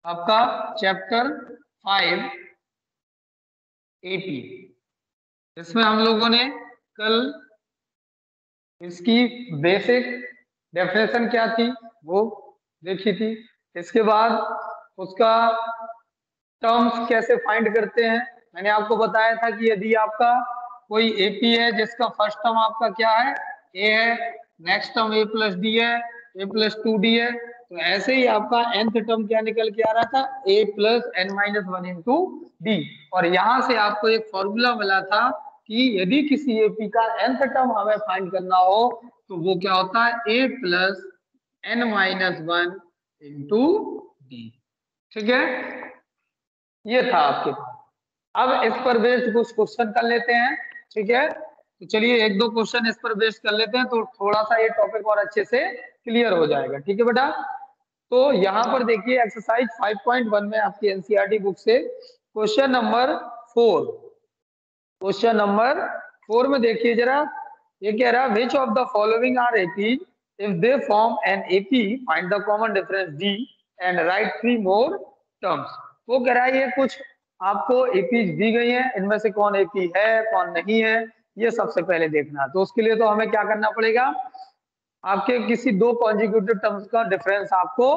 आपका chapter 5 AP. इसमें हम लोगों ने कल इसकी बेसिक डेफिनेशन क्या थी वो देखी थी। इसके बाद उसका टर्म्स कैसे फाइंड करते हैं। मैंने आपको बताया था कि यदि आपका कोई एपी है जिसका फर्स्ट टर्म आपका क्या है, ए है, नेक्स्ट टर्म ए प्लस डी है, ए प्लस 2d है, तो ऐसे ही आपका nth टर्म क्या निकल के आ रहा था, a plus n minus 1 into D. और यहां से आपको एक फॉर्मूला मिला था कि यदि किसी एपी का nth टर्म हमें फाइंड करना हो तो वो क्या होता है, a plus n minus 1 into d. ठीक है, ये था आपके पास। अब इस पर बेस्ड कुछ क्वेश्चन कर लेते हैं। ठीक है, तो चलिए एक दो क्वेश्चन इस पर बेस्ड कर लेते हैं तो थोड़ा सा ये टॉपिक और अच्छे से क्लियर हो जाएगा। ठीक है बेटा, तो यहाँ पर देखिए एक्सरसाइज 5.1 में आपकी एनसीईआरटी बुक से क्वेश्चन नंबर 4, क्वेश्चन नंबर 4 में देखिए जरा, ये कह रहा है which of the following are AP, if they form an AP find the common difference d and write 3 more terms. वो कह रहा है ये कुछ आपको एपी दी गई है, इनमें से कौन एपी है कौन नहीं है ये सबसे पहले देखना है। तो उसके लिए तो हमें क्या करना पड़ेगा, आपके किसी दो कॉन्जिक्यूटिव टर्म्स का डिफरेंस आपको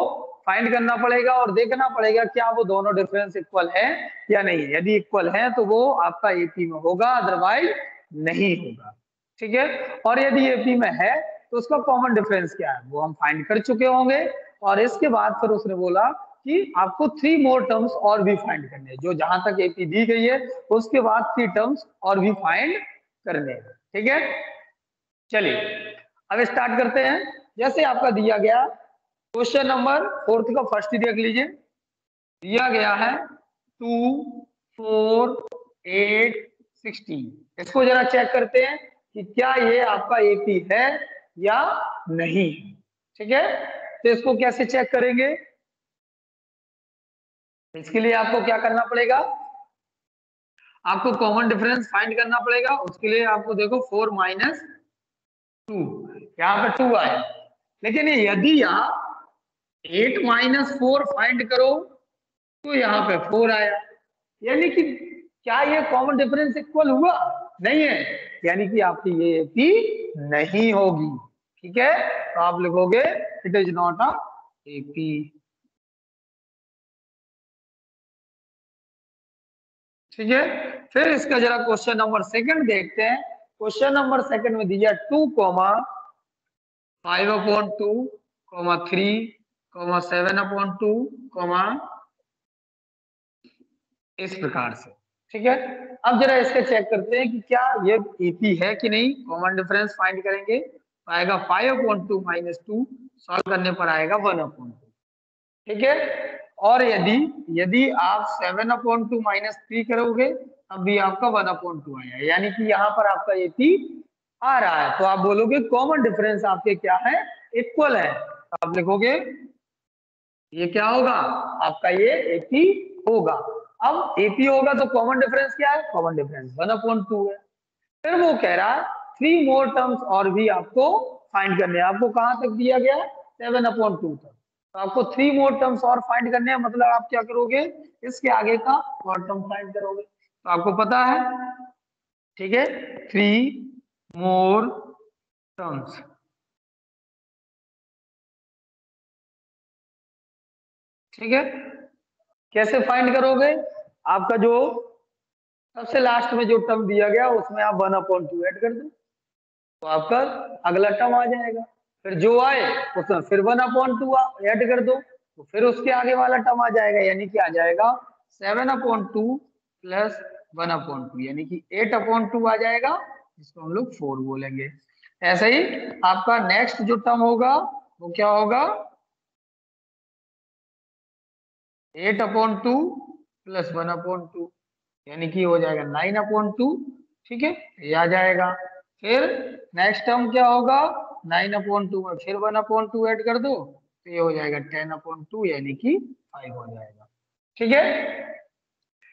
फाइंड करना पड़ेगा और देखना पड़ेगा क्या वो दोनों डिफरेंस इक्वल है या नहीं है। यदि इक्वल है तो वो आपका एपी में होगा, अदरवाइज नहीं होगा। ठीक है, और यदि एपी में है तो उसका कॉमन डिफरेंस क्या है वो हम फाइंड कर चुके होंगे। और इसके बाद फिर उसने बोला कि आपको 3 मोर टर्म्स और भी फाइंड करने हैं, जो जहां तक एपी दी गई है उसके बाद 3 टर्म्स और भी फाइंड करने हैं। ठीक है, चलिए अब स्टार्ट करते हैं। जैसे आपका दिया गया क्वेश्चन नंबर 4 का फर्स्ट ही देख लीजिए, दिया गया है 2, 4, 8, 16। इसको जरा चेक करते हैं कि क्या ये आपका एपी है या नहीं। ठीक है, तो इसको कैसे चेक करेंगे, इसके लिए आपको क्या करना पड़ेगा, आपको कॉमन डिफरेंस फाइंड करना पड़ेगा। उसके लिए आपको देखो 4 माइनस 2, यहाँ पे 2 आया, लेकिन यदि यहाँ 8 माइनस 4 फाइंड करो तो यहाँ पे 4 आया, यानी कि क्या ये कॉमन डिफरेंस इक्वल हुआ, नहीं है, यानी कि आपकी ये एपी नहीं होगी। ठीक है, तो आप लिखोगे it is not a AP. ठीक है, फिर इसका जरा क्वेश्चन नंबर सेकंड देखते हैं। क्वेश्चन नंबर सेकंड में दिया 2, 5/2, 3, 7/2, इस प्रकार से। ठीक है, अब जरा इसके चेक करते हैं कि क्या ये एपी है कि नहीं। कॉमन डिफरेंस फाइंड करेंगे तो आएगा 5/2 माइनस 2, सॉल्व करने पर आएगा 1/2। ठीक है, और यदि यदि आप 7/2 माइनस 3 करोगे तब भी आपका 1/2 आया, यानी कि यहाँ पर आपका एपी आ रहा है। तो आप बोलोगे कॉमन डिफरेंस आपके क्या है, इक्वल है। तो आप लिखोगे ये क्या होगा, आपका ये एपी होगा। अब एपी होगा तो कॉमन डिफरेंस क्या है, कॉमन डिफरेंस 1/2 है। फिर वो कह रहा है 3 मोर टर्म्स और भी आपको फाइंड करने हैं। आपको कहां तक दिया गया है, 7/2 तक। तो आपको 3 मोर टर्म्स और फाइंड करने हैं, मतलब आप क्या करोगे, इसके आगे का और टर्म फाइंड करोगे। तो आपको पता है, ठीक है, 3 मोर टर्म्स। ठीक है, कैसे फाइंड करोगे, आपका जो सबसे लास्ट में जो टर्म दिया गया उसमें आप 1/2 ऐड कर दो तो आपका अगला टर्म आ जाएगा। फिर जो आए उसमें फिर 1/2 ऐड कर दो तो फिर उसके आगे वाला टर्म आ जाएगा, यानी कि आ जाएगा 7/2 प्लस 1/2, यानी कि 8/2 आ जाएगा, जिसको हम लोग 4 बोलेंगे। ऐसे ही आपका नेक्स्ट जो टर्म होगा वो क्या होगा, 8/2 प्लस 1/2, यानी कि हो जाएगा 9/2। ठीक है, ये आ जाएगा। फिर नेक्स्ट टर्म क्या होगा, 9/2 में फिर 1/2 ऐड कर दो तो ये हो जाएगा 10/2, यानी कि 5 हो जाएगा। ठीक है,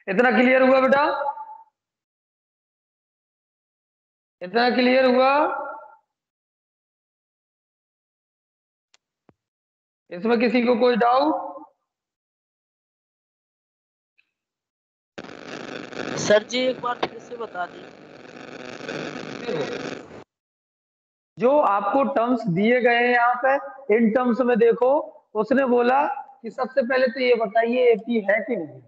इतना क्लियर हुआ बेटा, इतना क्लियर हुआ, इसमें किसी को कोई डाउट। सर जी एक बार फिर से बता दी। जो आपको टर्म्स दिए गए हैं यहाँ पे, इन टर्म्स में देखो, उसने बोला कि सबसे पहले तो ये बताइए एपी है कि नहीं।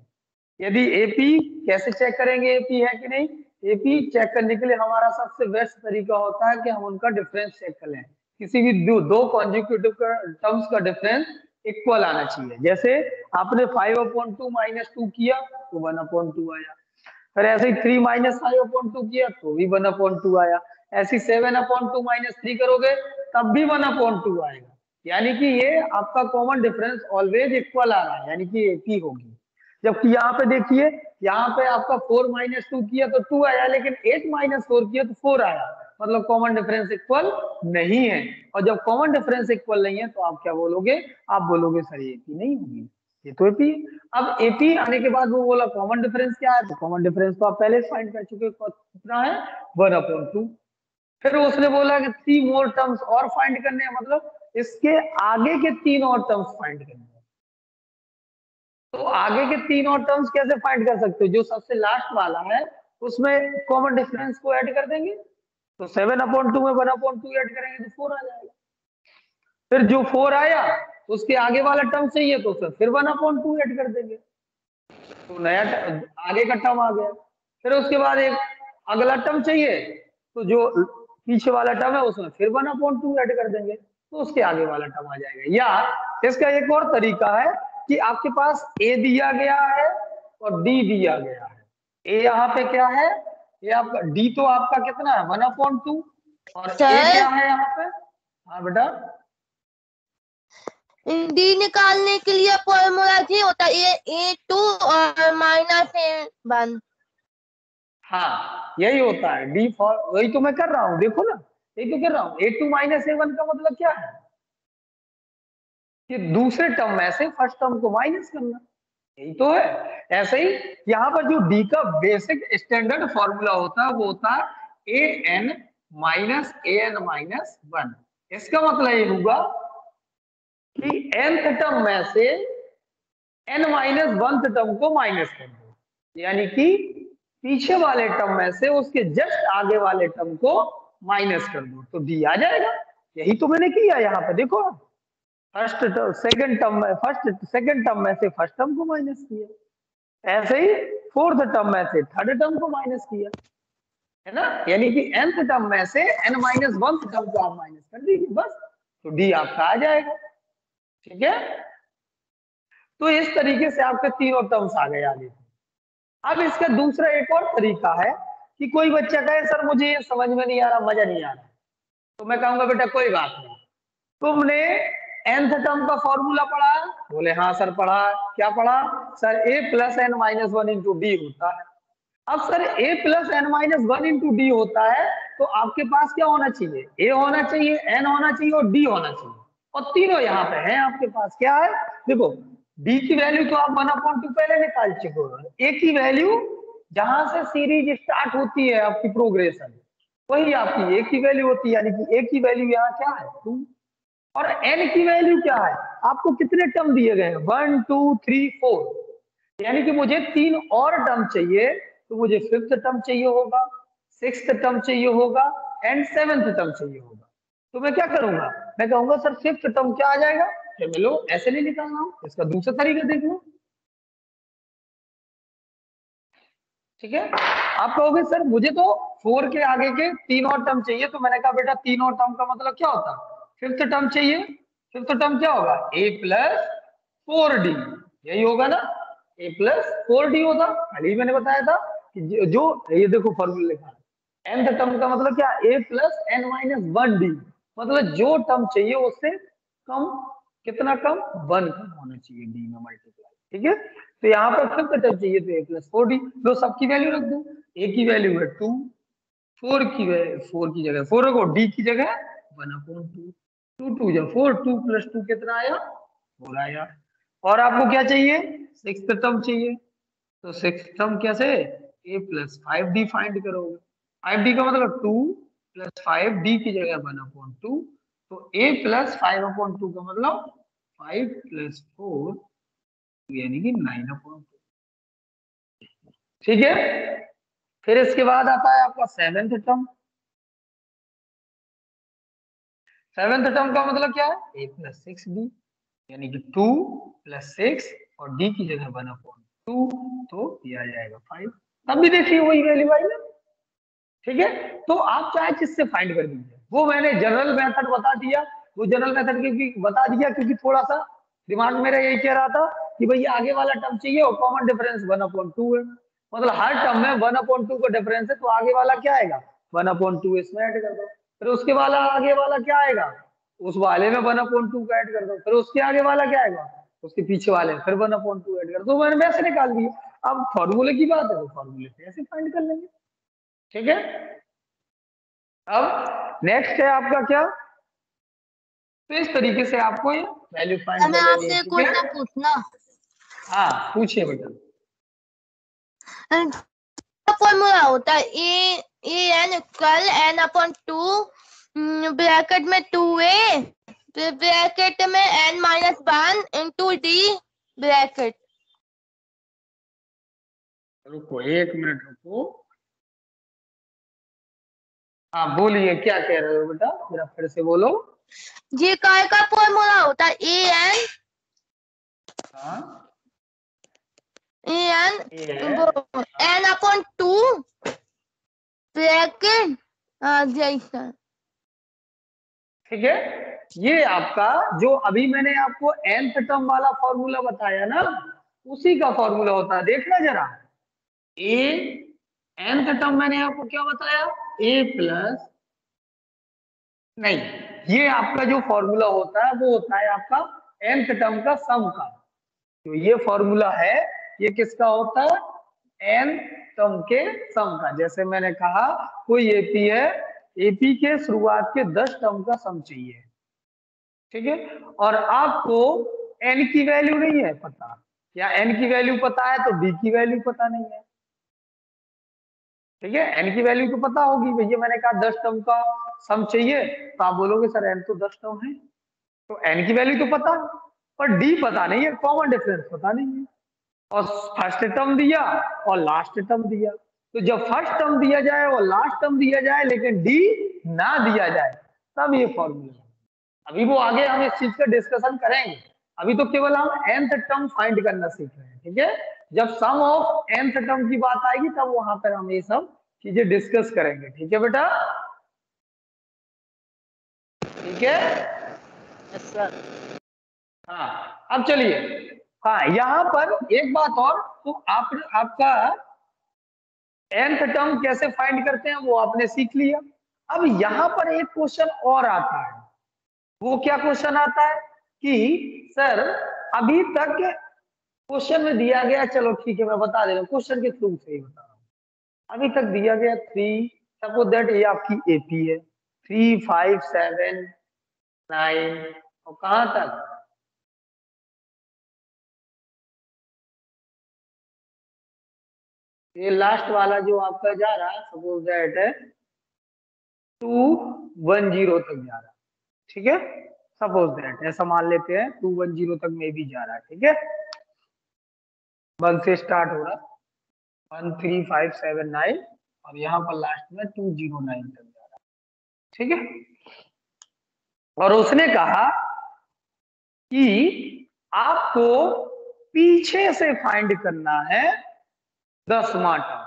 यदि एपी, कैसे चेक करेंगे एपी है कि नहीं? एपी चेक करने के लिए हमारा सबसे बेस्ट तरीका होता है कि हम उनका डिफरेंस चेक कर लें। किसी भी दो कॉन्जिक्यूटिव टर्म्स का डिफरेंस इक्वल आना चाहिए। जैसे आपने 5/2 -2 किया तो 1/2 आया, फिर ऐसे ही 3 - 5/2 किया तो भी 1/2 आया, ऐसे 7/2 -3 करोगे तब भी 1/2 आएगा। यानी कि ये आपका कॉमन डिफरेंस ऑलवेज इक्वल आ रहा है, यानी कि एक ही होगी। जबकि यहाँ पे देखिए, यहाँ पे आपका 4 - 2 किया तो 2 आया, लेकिन 8 - 4 किया तो 4 आया, मतलब कॉमन डिफरेंस इक्वल नहीं है। और जब कॉमन डिफरेंस इक्वल नहीं है तो आप क्या बोलोगे? आप बोलोगे सर ये एपी नहीं होगी, ये तो एपी। अब एपी आने के बाद वो बोला कॉमन डिफरेंस क्या है, तो कॉमन डिफरेंस तो आप पहले फाइंड कर चुके हो, कितना है 1/2। फिर उसने बोला कि 3 मोर टर्म्स और फाइंड करने हैं, मतलब इसके आगे के 3 और टर्म्स फाइंड करने हैं। तो आगे के 3 और टर्म्स कैसे फाइंड कर सकते हो? जो सबसे लास्ट वाला है उसमें कॉमन डिफरेंस को ऐड कर देंगे, तो 7/2 में 1/2 ऐड करेंगे तो 4 आ जाएगा। फिर जो 4 आया उसके आगे वाला टर्म चाहिए तो फिर 1/2 ऐड कर देंगे, तो नया आगे का टर्म आ गया। फिर उसके बाद एक अगला टर्म चाहिए, तो जो पीछे वाला टर्म है उसमें फिर 1/2 ऐड कर देंगे, तो उसके आगे वाला टर्म आ जाएगा। या इसका एक और तरीका है कि आपके पास ए दिया गया है और डी दिया गया है। ए यहाँ पे क्या है, ये आपका डी तो आपका कितना है 1/2, और ए क्या है यहाँ पे? हाँ बेटा, डी निकालने के लिए फॉर्मूला ही होता है A2 और -A1। हाँ यही होता है डी फॉर, वही तो मैं कर रहा हूँ, देखो ना, यही तो कर रहा हूँ। A2 - A1 का मतलब क्या है कि दूसरे टर्म में से फर्स्ट टर्म को माइनस करना, यही तो है। ऐसे ही यहाँ पर जो डी का बेसिक स्टैंडर्ड फॉर्मूला होता है वो होता है AN - AN-1। इसका मतलब ये होगा कि nth टर्म में से n-1th टर्म को माइनस कर दो, यानी कि पीछे वाले टर्म में से उसके जस्ट आगे वाले टर्म को माइनस कर दो तो डी आ जाएगा। यही तो मैंने किया यहाँ पे, देखो फर्स्ट टर्म सेकंड टर्म में, फर्स्ट सेकंड टर्म में से फर्स्ट टर्म को माइनस किया, ऐसे ही फोर्थ टर्म में से थर्ड टर्म को माइनस किया, है ना। यानी कि nth टर्म में से n-1th टर्म को आप माइनस कर दीजिए बस, तो डी आपका आ जाएगा। ठीक है, तो इस तरीके से आपके तीनों टर्म्स आ गए आगे। अब इसका दूसरा एक और तरीका है कि कोई बच्चा कहे सर मुझे ये समझ में नहीं आ रहा, मजा नहीं आ रहा, तो मैं कहूंगा बेटा कोई बात नहीं, तुमने nth टर्म का फॉर्मूला पढ़ा? बोले हाँ सर पढ़ा। क्या पढ़ा? Sir a + n-1 into D होता है। अब sir a + n-1 into D होता है, तो आपके पास क्या होना चाहिए? a होना चाहिए, n होना चाहिए और d होना चाहिए, और तीनों यहाँ पे हैं आपके पास। क्या है? देखो d की वैल्यू तो आप 1/2 पहले निकाल चुके हो, a की वैल्यू जहां से सीरीज स्टार्ट होती है आपकी प्रोग्रेशन, वही आपकी a की वैल्यू होती है, यानी कि a की वैल्यू यहाँ क्या है 2, और n की वैल्यू क्या है? आपको कितने टर्म दिए गए हैं? 1 2 3 4, यानी कि मुझे 3 और टर्म चाहिए, तो मुझे 5th टर्म चाहिए होगा, 6th टर्म चाहिए होगा एंड 7th टर्म चाहिए होगा। तो मैं क्या करूंगा? मैं कहूंगा सर 5th टर्म क्या आ जाएगा? लो ऐसे नहीं निकालना हो, इसका दूसरा तरीका देख लो। ठीक है, आप कहोगे सर मुझे तो 4 के आगे के 3 और टर्म चाहिए, तो मैंने कहा बेटा 3 और टर्म का मतलब क्या होता है? 5th टर्म चाहिए। 5th टर्म क्या होगा? a + 4d, यही होगा ना, a + 4d होगा। पहले ही मैंने बताया था कि जो ये देखो फॉर्मूला लिखा है, nth टर्म का मतलब क्या? a + n-1d, मतलब जो टर्म चाहिए उससे कम, कितना कम? 1 कम होना चाहिए d में मल्टीप्लाई। ठीक है, तो यहाँ पर 5th टर्म चाहिए तो a + 4d, दो सबकी वैल्यू रख दो। a की वैल्यू है 2, 4 की जगह 4 रखो, d की जगह 1/2, 2 2 जब 4, 2 + 2 कितना आया? 4 आया। और आपको क्या चाहिए? 6th टर्म चाहिए, तो 6th टर्म कैसे? a + 5d फाइंड करोगे। 5d का मतलब 2 + 5, d की जगह 1/2, तो a + 5/2 का मतलब 5 + 4, यानी कि 9/2। ठीक है, फिर इसके बाद आता है आपका सेवेंथ टर्म। सेवेंथ टर्म का मतलब क्या है, a प्लस 6d, यानी कि 2 प्लस 6 और d की जगह 1/2, तो ये आ जाएगा 5। तब भी देखिए वही वैल्यू आई ना, ठीक है। तो आप चाहे किससे फाइंड कर दीजिए, वो मैंने जनरल मेथड बता दिया, वो जनरल मेथड क्योंकि बता दिया क्योंकि थोड़ा सा दिमाग मेरा यही कह रहा था कि भैया आगे वाला टर्म चाहिए और कॉमन डिफरेंस 1/2 है, मतलब हर टर्म में 1/2 का डिफरेंस है, तो आगे वाला क्या आएगा 1/2 इसमें ऐड कर दो, फिर उसके वाला आगे वाला क्या आएगा, उस वाले में 1/2 का ऐड कर दो, फिर उसके आगे वाला क्या आएगा, उसके पीछे वाले फिर 1/2 ऐड कर दो, मैंने वैसे निकाल दिया। अब फॉर्मूले की बात है तो फॉर्मूले से ऐसे फाइंड कर लेंगे, ठीक है। अब नेक्स्ट है आपका क्या, तो इस तरीके से आपको ये वैल्यू फाइंड मैं कर लेनी आपसे है, एक ठीक है। क्वेश्चन पूछना, हाँ पूछिए बेटा। फॉर्मूला होता है a n equal n upon 2 bracket में 2a फिर ब्रैकेट में n minus 1 into d bracket. रुको 1 मिनट रुको, हाँ बोलिए क्या कह रहे हो बेटा, जरा फिर से बोलो। ये काय का फॉर्मूला होता है हाँ एन ये है, एन अपॉन 2 ब्रैकेट जैसा, ठीक है। ये आपका जो अभी मैंने आपको nth टर्म वाला फॉर्मूला बताया ना, उसी का फॉर्मूला होता है, देखना जरा। ए nth टर्म मैंने आपको क्या बताया, a प्लस, नहीं, ये आपका जो फॉर्मूला होता है वो होता है आपका nth टर्म का सम का, तो ये फॉर्मूला है ये किसका होता है, n टर्म के सम का। जैसे मैंने कहा कोई एपी है, एपी के शुरुआत के 10 टर्म का सम चाहिए, ठीक है, और आपको n की वैल्यू नहीं है पता, या n की वैल्यू पता है तो d की वैल्यू पता नहीं है, ठीक है। n की वैल्यू तो पता होगी, भैया मैंने कहा 10 टर्म का सम चाहिए, तो आप बोलोगे सर n तो 10 टर्म है, तो n की वैल्यू तो पता है, पर d पता नहीं है, कॉमन डिफरेंस पता नहीं है, और फर्स्ट टर्म दिया और लास्ट टर्म दिया, तो जब फर्स्ट टर्म दिया जाए और लास्ट टर्म दिया जाए लेकिन डी ना दिया जाए, तब ये फॉर्मूला। अभी वो आगे हम इस चीज का डिस्कशन करेंगे, अभी तो केवल हम nth टर्म फाइंड करना सीख रहे हैं, ठीक है। जब सम ऑफ nth टर्म की बात आएगी तब वहां पर हम ये सब चीजें डिस्कस करेंगे, ठीक है बेटा, ठीक है। Yes sir. हाँ अब चलिए, हाँ यहाँ पर एक बात और, तो आपका nth टर्म कैसे फाइंड करते हैं वो आपने सीख लिया। अब यहाँ पर एक क्वेश्चन और आता है, वो क्या क्वेश्चन आता है कि सर अभी तक क्वेश्चन में दिया गया, चलो ठीक है मैं बता दे रहा हूँ क्वेश्चन के थ्रू से ही बता रहा हूँ, अभी तक दिया गया 3, सपोज दैट ये आपकी एपी है, 3 5 7 9 और कहां तक, ये लास्ट वाला जो आपका जा रहा है सपोज दैट है 210 तक जा रहा है, ठीक है, सपोज दैट ऐसा मान लेते हैं 210 तक में भी जा रहा है, ठीक है, 1 से स्टार्ट हो रहा 1 3 5 7 9 और यहाँ पर लास्ट में 209 तक जा रहा है, ठीक है। और उसने कहा कि आपको पीछे से फाइंड करना है 10वां टर्म,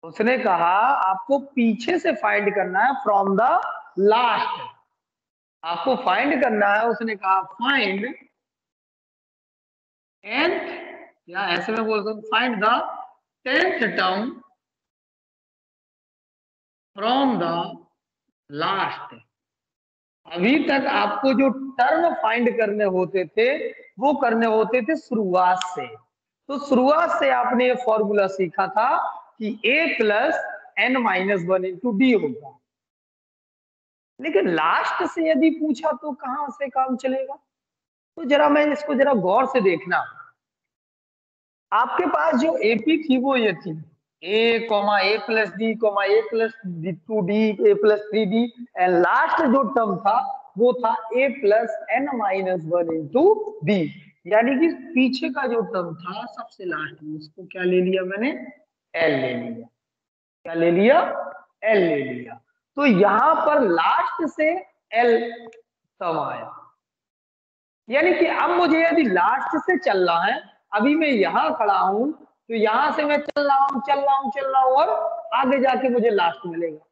उसने कहा आपको पीछे से फाइंड करना है फ्रॉम द लास्ट, आपको फाइंड करना है, उसने कहा फाइंड nth, या ऐसे में बोल सकते find the 10th term from the last. अभी तक आपको जो टर्म फाइंड करने होते थे वो करने होते थे शुरुआत से, तो शुरुआत से आपने ये फॉर्मूला सीखा था कि a plus n minus 1 into D होगा, लेकिन लास्ट से यदि पूछा तो कहां से काम चलेगा, तो जरा मैं इसको जरा गौर से देखना, आपके पास जो एपी थी वो ये थी a plus D A plus 2d a plus 3d, and last जो टर्म था वो था a plus n minus 1 into D, यानी कि पीछे का जो टर्म था सबसे लास्ट में उसको क्या ले लिया मैंने एल ले लिया। क्या ले लिया? एल ले लिया। तो यहां पर लास्ट से एल टर्म आया, यानी कि अब मुझे यदि लास्ट से चलना है, अभी मैं यहां खड़ा हूं तो यहां से मैं चल रहा हूं और आगे जाके मुझे लास्ट मिलेगा।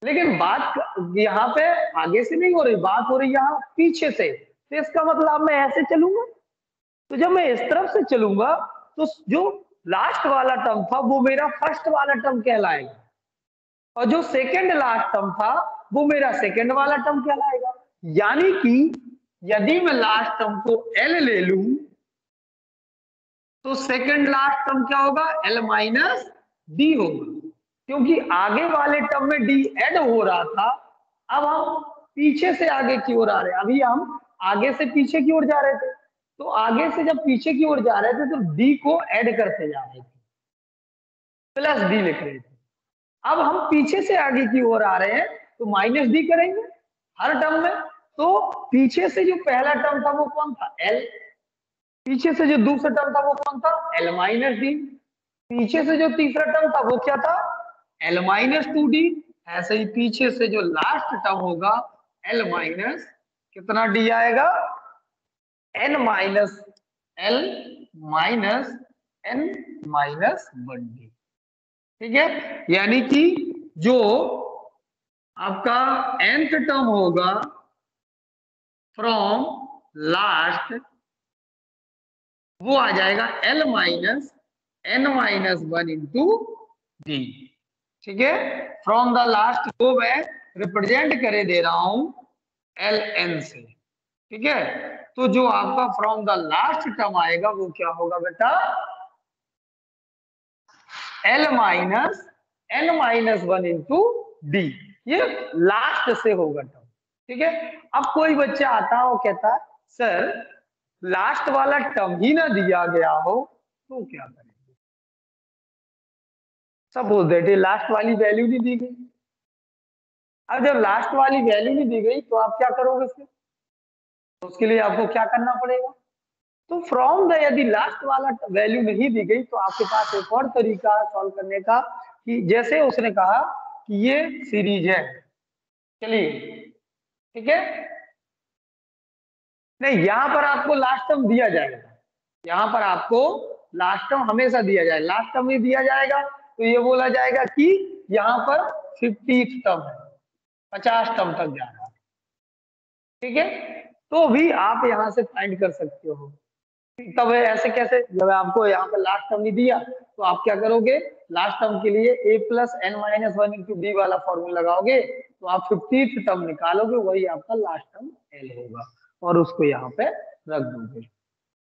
लेकिन बात यहाँ पे आगे से नहीं हो रही, बात हो रही यहाँ पीछे से। तो इसका मतलब मैं ऐसे चलूंगा, तो जब मैं इस तरफ से चलूंगा तो जो लास्ट वाला टर्म था वो मेरा फर्स्ट वाला टर्म कहलाएगा, और जो सेकंड लास्ट टर्म था वो मेरा सेकंड वाला टर्म कहलाएगा। यानी कि यदि मैं लास्ट टर्म को एल ले लूं तो सेकंड लास्ट टर्म क्या होगा? एल माइनस डी होगा, क्योंकि आगे वाले टर्म में डी ऐड हो रहा था। अब हम पीछे से आगे की ओर आ रहे हैं, अभी हम आगे से पीछे की ओर जा रहे थे, तो आगे से जब पीछे की ओर जा रहे थे तो डी को ऐड करते जा रहे थे, प्लस डी लिख रहे थे। अब हम पीछे से आगे की ओर आ रहे हैं तो माइनस डी करेंगे हर टर्म में। तो पीछे से जो पहला टर्म था वो कौन था? एल। पीछे से जो दूसरा टर्म था वो कौन था? L minus d. पीछे से जो तीसरा टर्म था वो क्या था? L minus two d. ऐसे ही पीछे से जो लास्ट टर्म होगा एल माइनस कितना डी आएगा? N minus l minus n minus one d. ठीक है, यानी कि जो आपका nth टर्म होगा फ्रॉम लास्ट वो आ जाएगा l minus n minus one into d. ठीक है, फ्रॉम द लास्ट को मैं रिप्रेजेंट करे दे रहा हूं एल एन से। ठीक है, तो जो आपका फ्रॉम द लास्ट टर्म आएगा वो क्या होगा बेटा? L minus n minus one into d, ये लास्ट से होगा टर्म। ठीक है, अब कोई बच्चा आता है और कहता है सर लास्ट वाला टर्म ही ना दिया गया हो तो क्या करेंगे? सपोज दैट लास्ट वाली वैल्यू नहीं दी गई। अब जब लास्ट वाली वैल्यू नहीं दी गई तो आप क्या करोगे फिर? तो उसके लिए आपको क्या करना पड़ेगा? तो फ्रॉम द यदि लास्ट वाला वैल्यू नहीं दी गई तो आपके पास एक और तरीका सॉल्व करने का, कि जैसे उसने कहा कि ये सीरीज है, चलिए ठीक है, नहीं यहां पर आपको लास्ट टर्म दिया जाएगा, यहां पर आपको लास्ट टर्म हमेशा दिया जाएगा। लास्ट टर्म नहीं दिया जाएगा तो ये बोला जाएगा कि यहाँ पर 50th टर्म है, 50 टर्म तक जा रहा है। ठीक है, तो भी आप यहाँ से फाइंड कर सकते हो। तब ऐसे कैसे? जब आपको यहाँ पर लास्ट टर्म नहीं दिया तो आप क्या करोगे? लास्ट टर्म के लिए a plus n minus one into d वाला फॉर्मूला लगाओगे तो आप 50th टर्म निकालोगे, वही आपका लास्ट टर्म एल होगा और उसको यहाँ पे रख दोगे।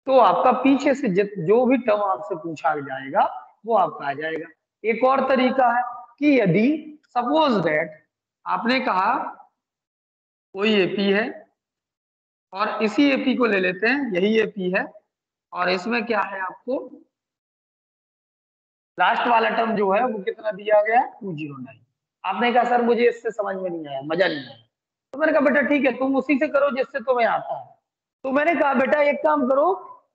तो आपका पीछे से जो भी टर्म आपसे पूछा जाएगा वो आपका आ जाएगा। एक और तरीका है कि यदि सपोज दैट आपने कहा कोई एपी है और इसी एपी को ले लेते हैं, यही एपी है और इसमें क्या है आपको लास्ट वाला टर्म जो है वो कितना दिया गया है? 209। आपने कहा सर मुझे इससे समझ में नहीं आया, मजा नहीं आया। तो मैंने कहा बेटा ठीक है तुम उसी से करो जिससे तुम्हें आता है। तो मैंने कहा बेटा एक काम करो,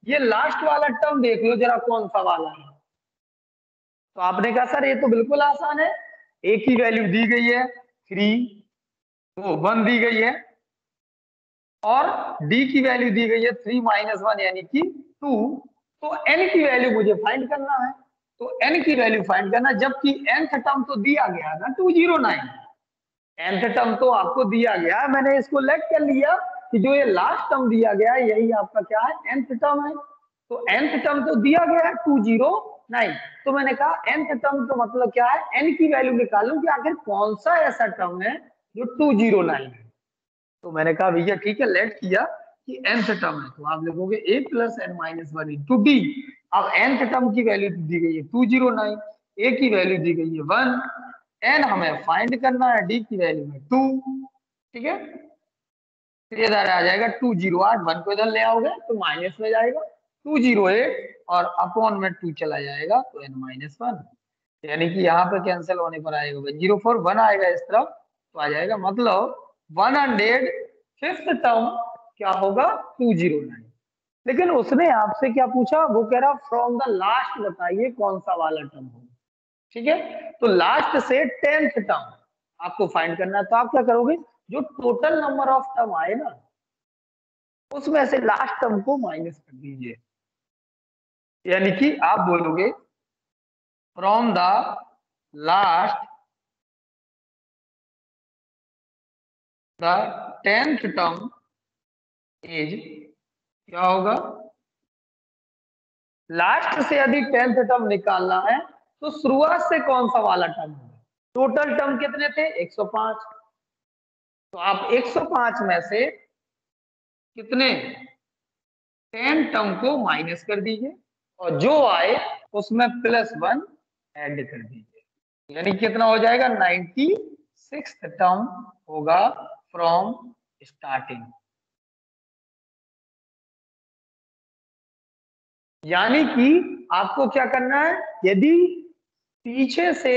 ये लास्ट वाला टर्म देख लो जरा कौन सा वाला है। तो आपने कहा सर ये तो बिल्कुल आसान है, ए की वैल्यू दी गई है 3, वो 1 दी गई है और डी की वैल्यू दी गई है 3 माइनस 1 यानी कि 2। तो एन की वैल्यू मुझे फाइंड करना है, तो एन की वैल्यू फाइंड करना, जबकि nth टर्म तो दिया गया ना 209, nth टर्म तो आपको दिया गया है। मैंने इसको लेट कर लिया कि जो ये लास्ट टर्म दिया गया है यही आपका क्या है? nth टर्म है। तो nth टर्म तो दिया गया है 209, तो मैंने कहा nth टर्म तो मतलब क्या है? n की वैल्यू निकालूं कि आखिर कौन सा ऐसा टर्म है जो 209 है। तो मैंने कहा भैया ठीक है, लेट किया कि nth टर्म है तो आप लिखोगे a plus n minus one into d. अब nth टर्म की वैल्यू दी गई है 209, a की वैल्यू दी गई है 1, n हमें फाइंड करना है, d की वैल्यू है 2। ठीक है, फिर इधर आ जाएगा 208, 1 को इधर ले आओगे तो माइनस में जाएगा 208 और अपॉन में 2 चला जाएगा तो n माइनस 1, यानी कि यहाँ पे कैंसिल होने पर आएगा 104, 1 आएगा इस तरफ तो आ जाएगा, मतलब 105th टर्म क्या होगा? 209। लेकिन उसने आपसे क्या पूछा? वो कह रहा फ्रॉम द लास्ट बताइए कौन सा वाला टर्म होगा। ठीक है, तो लास्ट से 10th टर्म आपको फाइंड करना है। तो आप क्या करोगे, जो टोटल नंबर ऑफ टर्म आए ना उसमें से लास्ट टर्म को माइनस कर दीजिए। यानी कि आप बोलोगे from the last the 10th term is, क्या होगा, लास्ट से यदि 10th टर्म निकालना है तो शुरुआत से कौन सा वाला टर्म होगा। टोटल टर्म कितने थे, 105। तो आप 105 में से कितने 10 टर्म को माइनस कर दीजिए और जो आए उसमें +1 ऐड कर दीजिए। यानी कितना हो जाएगा, 96th टर्म होगा फ्रॉम स्टार्टिंग। यानी कि आपको क्या करना है, यदि पीछे से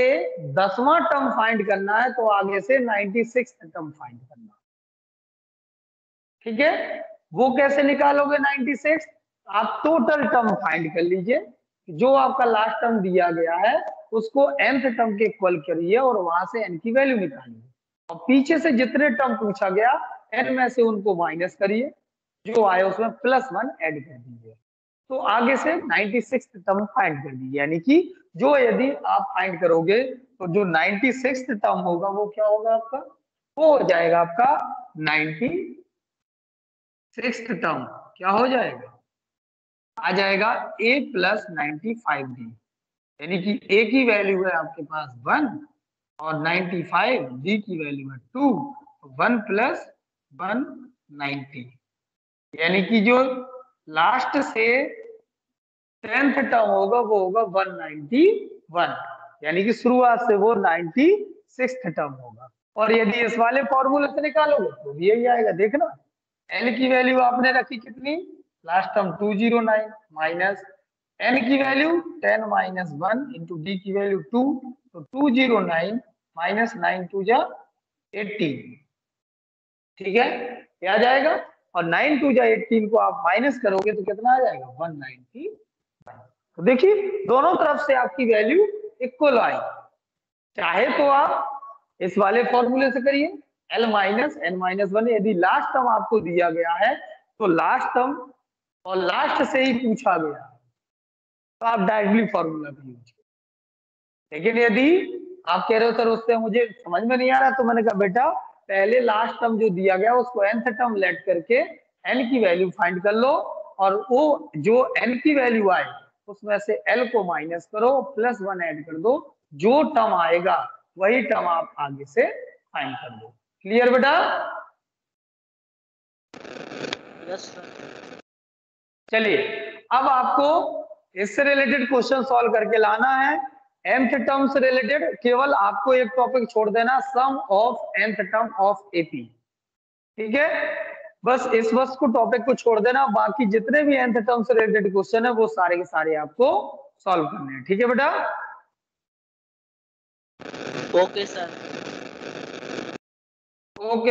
10वां टर्म फाइंड करना है तो आगे से 96th टर्म फाइंड करना। ठीक है, वो कैसे निकालोगे 96? आप टोटल टर्म फाइंड कर लीजिए, जो आपका लास्ट टर्म दिया गया है उसको nth टर्म के इक्वल करिए और वहां से n की वैल्यू निकालिए और पीछे से जितने टर्म पूछा गया n में से उनको माइनस करिए, जो आए उसमें +1 ऐड कर दीजिए। तो आगे से 96th टर्म फाइंड कर दीजिए। यानी कि जो यदि आप फाइंड करोगे तो जो 96th टर्म होगा वो क्या होगा आपका, वो हो जाएगा आपका 96th टर्म। क्या हो जाएगा, आ जाएगा a + 95d। यानी कि a की वैल्यू है आपके पास 1 और 95 d की वैल्यू है 2, 1 + 1 90। यानी कि जो लास्ट से 10th टर्म होगा वो होगा 191। यानी कि शुरुआत से वो 96th टर्म होगा। और यदि इस वाले फॉर्मूले से निकालोगे तो भी यही आएगा। देखना, एल की वैल्यू आपने रखी कितनी, लास्ट टर्म 209 माइनस एन की वैल्यू 10 - 1 इंटू डी की वैल्यू 2, तो 209 माइनस 9 2 जा 18। ठीक है, क्या आ जाएगा, और 9 2 जा 18 को आप माइनस करोगे तो कितना आ जाएगा, 190। तो देखिए दोनों तरफ से आपकी वैल्यू इक्वल आई। चाहे तो आप इस वाले फॉर्मूले से करिए, L - n - 1। यदि लास्ट टर्म आपको दिया गया है तो लास्ट टर्म और लास्ट से ही पूछा गया तो आप डायरेक्टली फॉर्मूला का यूज करिए। लेकिन यदि आप कह रहे हो सर उससे मुझे समझ में नहीं आ रहा, तो मैंने कहा बेटा पहले लास्ट टर्म जो दिया गया उसको nth टर्म लेट करके n की वैल्यू फाइंड कर लो और वो जो n की वैल्यू आए उसमें से l को माइनस करो, +1 ऐड कर दो, जो टर्म आएगा वही टर्म आप आगे से फाइंड कर दो। क्लियर बेटा? Yes sir. चलिए अब आपको इससे रिलेटेड क्वेश्चन सॉल्व करके लाना है। nth टर्म से रिलेटेड केवल आपको एक टॉपिक छोड़ देना, sum of nth term of AP. ठीक है, बस इस वर्ष को टॉपिक को छोड़ देना, बाकी जितने भी nth टर्म से रिलेटेड क्वेश्चन है वो सारे के सारे आपको सॉल्व करने हैं। ठीक है बेटा? Okay sir. ओके।